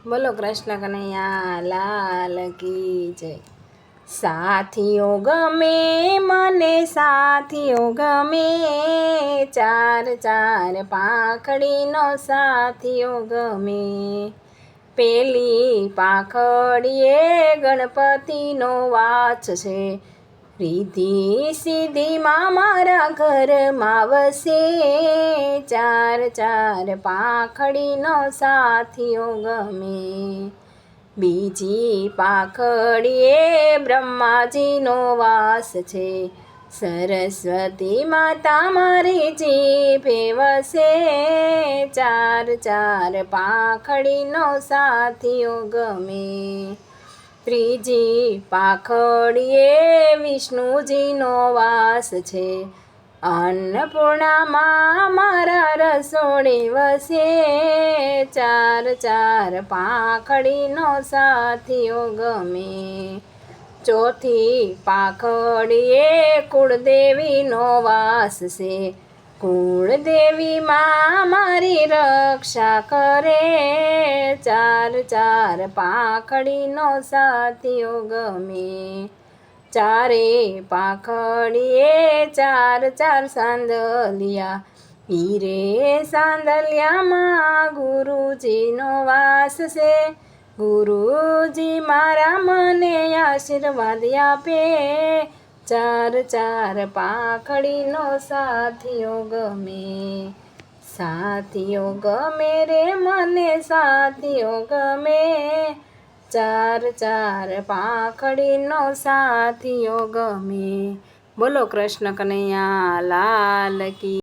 બોલો કૃષ્ણ કનૈયા લાલ કી જય। સાથીઓ ગમે મને સાથીઓ ગમે, ચાર ચાર પાંખડીનો સાથીઓ ગમે। પેલી પાંખડીએ ગણપતિનો વાસ છે, રીધી સીધીમાં મારા ઘરમાં વસે। ચાર ચાર પાંખડીનો સાથીઓ ગમે। બીજી પાંખડીએ બ્રહ્માજીનો વાસ છે, સરસ્વતી માતા મારી જીભે વસે। ચાર ચાર પાંખડીનો સાથીઓ ગમે। ત્રીજી પાંખડીએ વિષ્ણુજીનો વાસ છે, અન્નપૂર્ણામાં મારા રસોડે વસે। ચાર ચાર પાંખડીનો સાથીઓ ગમે। ચોથી પાંખડીએ કુળદેવીનો વાસ છે, કુળદેવીમાં મારી રક્ષા કરે। ચાર ચાર પાંખડીનો સાથીઓ ગમે। ચારે પાંખડીએ ચાર ચાર સાંદલિયા, હીરે સાંદલિયામાં ગુરુજીનો વાસ છે, ગુરુજી મારા મને આશીર્વાદ આપે। ચાર ચાર પાંખડીનો સાથીઓ ગમે। સાથીઓ ગમે રે મને સાથીઓ ગમે, ચાર ચાર પાંખડીનો સાથીઓ ગમે। બોલો કૃષ્ણ કનૈયા લાલ કી।